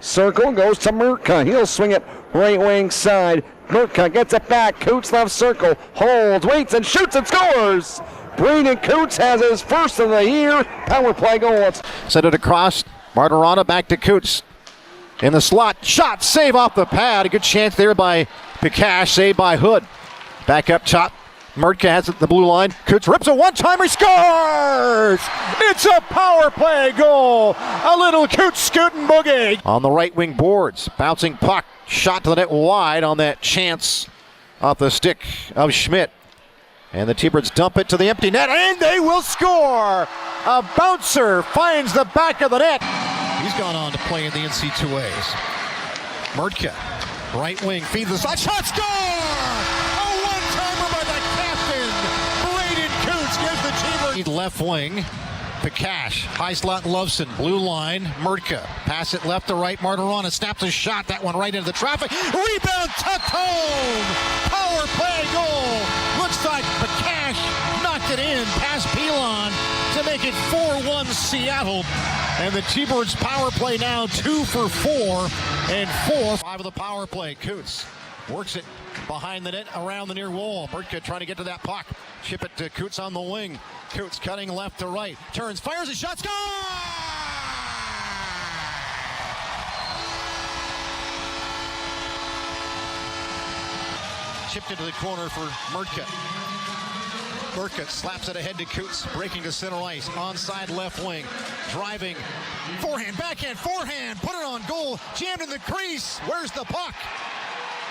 Circle goes to Mrtka. He'll swing it right wing side. Mrtka gets it back. Coots left circle. Holds, waits, and shoots and scores. Braden Coots has his first of the year power play goal. Send it across. Martirana back to Coots. In the slot. Shot. Save off the pad. A good chance there by Pikash. Saved by Hood. Back up top. Mrtka has it at the blue line. Coots rips a one-timer, scores! It's a power play goal. A little Coots scootin' boogie. On the right wing boards. Bouncing puck. Shot to the net wide on that chance off the stick of Schmidt. And the T-Birds dump it to the empty net, and they will score! A bouncer finds the back of the net. He's gone on to play in the NC2As. Mrtka, right wing, feeds the side, shot, score! A one-timer by the captain. Braden Coots gives the T-Birds. Left wing, Pikash, high slot Loveson, blue line, Mrtka. Pass it left to right, Martirana snaps a shot, that one right into the traffic. Rebound tucked home! Power play goal! Looks like Pikash knocked it in past Pilon to make it 4-1 Seattle. And the T-Birds power play now 2 for 4 and 4. 5 of the power play. Coots works it behind the net around the near wall. Mrtka trying to get to that puck. Chip it to Coots on the wing. Coots cutting left to right. Turns, fires a shot, score! Chipped into the corner for Mrtka. Mrtka slaps it ahead to Coots, breaking to center ice, onside left wing, driving, forehand, backhand, forehand, put it on goal, jammed in the crease, where's the puck?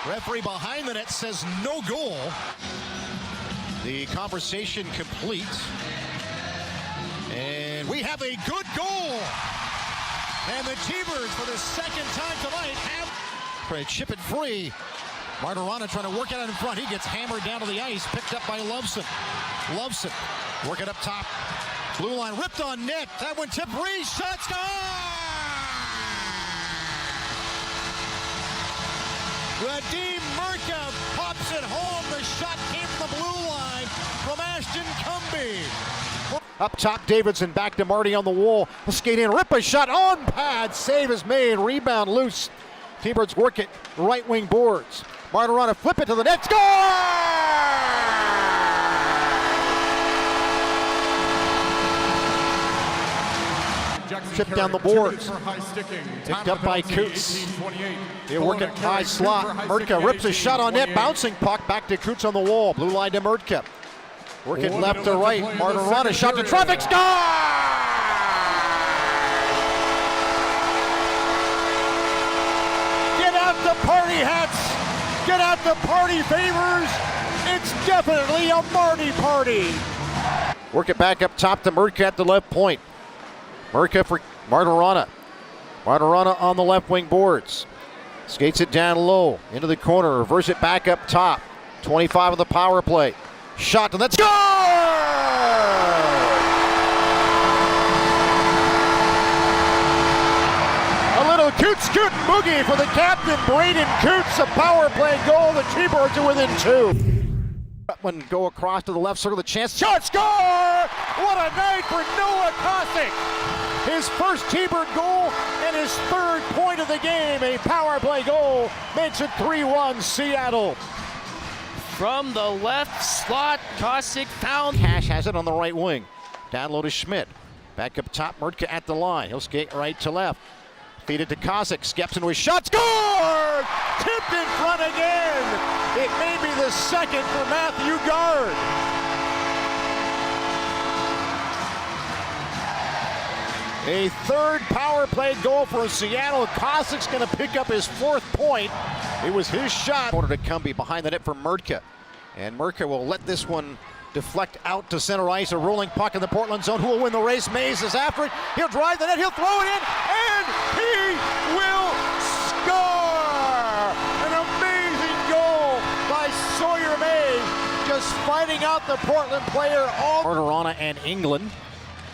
Referee behind the net says no goal. The conversation complete, and we have a good goal. And the T-Birds for the second time tonight have trying to chip it free. Martirana trying to work it out in front. He gets hammered down to the ice, picked up by Loveson. Loveson working up top. Blue line ripped on net. That one tipped free. Shot, score! Radim Mrtka pops it home. The shot came from the blue line from Ashton Cumbie. Up top, Davidson back to Marty on the wall. He'll skate in, rip a shot on pad. Save is made. Rebound loose. T-Birds work it. Right wing boards. Martirana flip it to the net. Score! Chip down the boards. Picked up by Coots. They work it high slot. Mrtka rips a shot on net. Bouncing puck back to Coots on the wall. Blue line to Mrtka. Work it left to right. Martirana shot to traffic. Score! Get out the party hats. Get out the party favors. It's definitely a Marty party. Work it back up top to Mrtka at the left point. Mrtka for Martirana. Martirana on the left wing boards. Skates it down low into the corner. Reverse it back up top. 25 on the power play. Shot to that score! Coots scoot boogie for the captain, Braden Coots, a power play goal. The T-Birds are within 2. One go across to the left circle, the chance, shot, score! What a night for Noah Kosick. His first T-Bird goal and his 3rd point of the game. A power play goal makes it 3-1 Seattle. From the left slot, Kosick found. Cash has it on the right wing. Down low to Schmidt. Back up top, Mrtka at the line. He'll skate right to left. Feed it to Kosick, steps into his shot, score! Tipped in front again. It may be the second for Matthew Gard. A 3rd power play goal for Seattle. Kosick's going to pick up his 4th point. It was his shot. Corner to Cumbie behind the net for Mrtka. And Mrtka will let this one deflect out to center ice. A rolling puck in the Portland zone. Who will win the race? Mays is after it. He'll drive the net. He'll throw it in. And he will score! An amazing goal by Sawyer Mays. Just fighting out the Portland player. Martirana and England.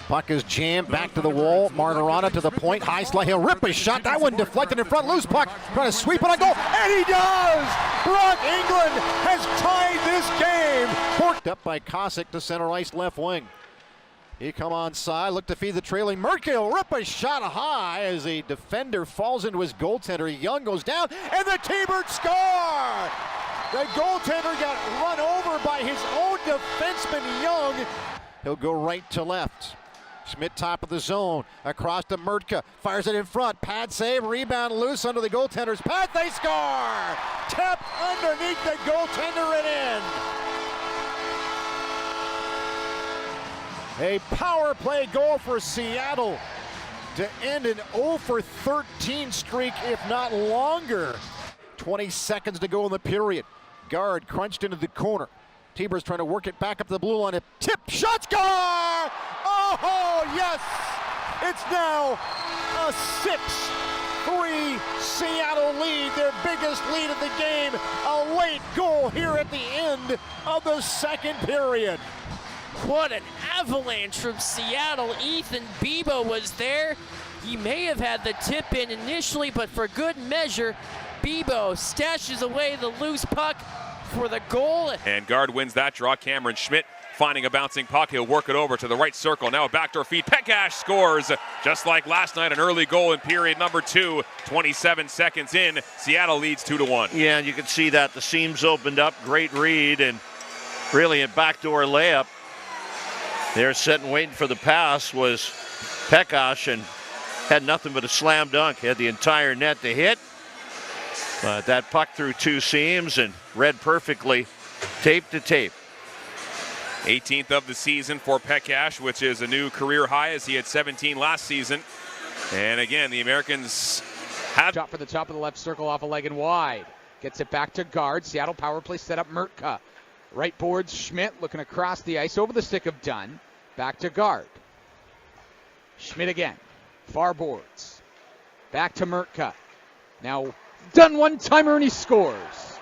Puck is jammed back to the wall. Martirana to the point. High slide. He'll rip a shot. That one deflected in front. Loose puck. Trying to sweep it on goal. And he does! Brock England has tied this game. Forked up by Kosick to center ice left wing. He come onside, look to feed the trailing Mrtka. He'll rip a shot high as a defender falls into his goaltender. Young goes down, and the T-Birds score! The goaltender got run over by his own defenseman, Young. He'll go right to left. Schmidt top of the zone, across to Mrtka, fires it in front, pad save, rebound loose under the goaltender's pad, they score! Tap underneath the goaltender and in. A power play goal for Seattle to end an 0 for 13 streak, if not longer. 20 seconds to go in the period. Guard crunched into the corner. T-Birds trying to work it back up to the blue line. A tip, shot, score! Oh, yes! It's now a 6-3 Seattle lead, their biggest lead of the game. A late goal here at the end of the second period. What an avalanche from Seattle. Ethan Bibo was there. He may have had the tip in initially, but for good measure, Bibo stashes away the loose puck for the goal. And Guard wins that draw. Cameron Schmidt finding a bouncing puck. He'll work it over to the right circle. Now a backdoor feed. Pekash scores. Just like last night, an early goal in period number 2. 27 seconds in. Seattle leads 2-1. Yeah, and you can see that the seams opened up. Great read and really a backdoor layup. There sitting waiting for the pass was Pekash and had nothing but a slam dunk. Had the entire net to hit. But that puck through two seams and read perfectly, tape to tape. 18th of the season for Pekash, which is a new career high as he had 17 last season. And again, the Americans had shot for the top of the left circle off a leg and wide. Gets it back to Guard. Seattle power play set up Mrtka. Right boards Schmidt looking across the ice over the stick of Dunn. Back to Guard. Schmidt again. Far boards. Back to Mrtka. Now Dunn one-timer and he scores.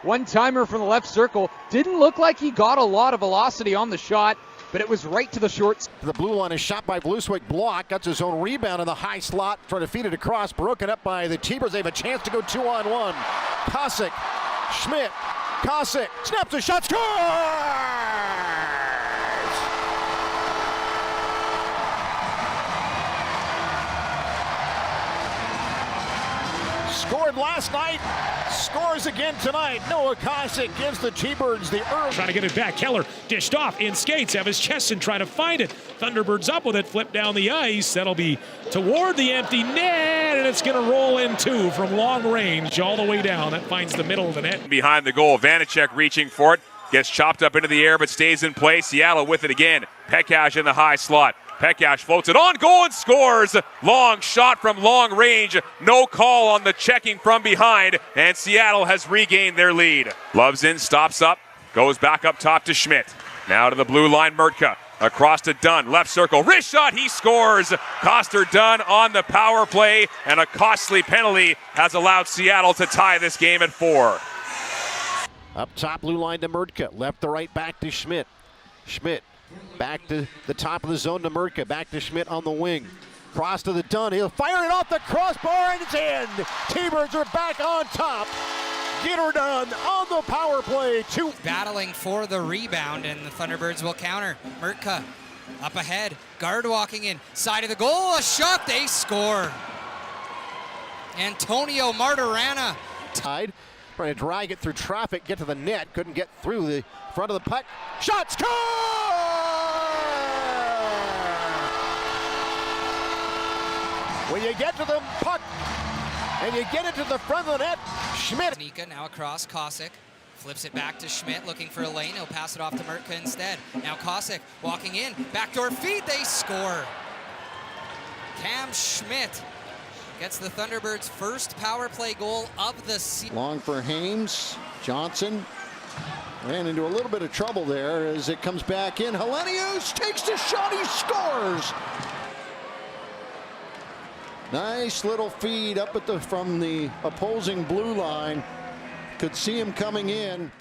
One-timer from the left circle. Didn't look like he got a lot of velocity on the shot, but it was right to the short. The blue line is shot by Blueswick. Block, got his own rebound in the high slot, trying to feed it across, broken up by the T-Birds. They have a chance to go 2-on-1. Kosick, Schmidt, Kosick, snaps a shot, scores! Scored last night, scores again tonight. Noah Kosick gives the T-Birds the early. Trying to get it back. Keller dished off in skates. Evis Chesson trying to find it. Thunderbirds up with it, flip down the ice. That'll be toward the empty net, and it's going to roll in two from long range all the way down. That finds the middle of the net. behind the goal. Vanacek reaching for it. Gets chopped up into the air, but stays in place. Seattle with it again. Pekash in the high slot. Pekash floats it on goal and scores. Long shot from long range. No call on the checking from behind, and Seattle has regained their lead. Loves in, stops up, goes back up top to Schmidt. Now to the blue line, Mrtka. Across to Dunn, left circle, wrist shot, he scores. Coster Dunn on the power play, and a costly penalty has allowed Seattle to tie this game at 4. Up top, blue line to Mrtka. Left to right, back to Schmidt. Schmidt back to the top of the zone to Mrtka. Back to Schmidt on the wing. Cross to the Dunn. He'll fire it off the crossbar and it's in. T-Birds are back on top. Get her done on the power play. Battling for the rebound, and the Thunderbirds will counter. Mrtka up ahead. Guard walking in. Side of the goal. A shot. They score. Antonio Martirana. Tied. Trying to drag it through traffic, get to the net. Couldn't get through the front of the puck. Shot, score! When you get to the puck and you get it to the front of the net, Schmidt. Nika now across. Kosick flips it back to Schmidt, looking for a lane. He'll pass it off to Mrtka instead. Now Kosick walking in. Backdoor feed. They score. Cam Schmidt gets the Thunderbirds' first power play goal of the season. Long for Hames. Johnson ran into a little bit of trouble there as it comes back in. Helenius takes the shot. He scores. Nice little feed up at from the opposing blue line. Could see him coming in.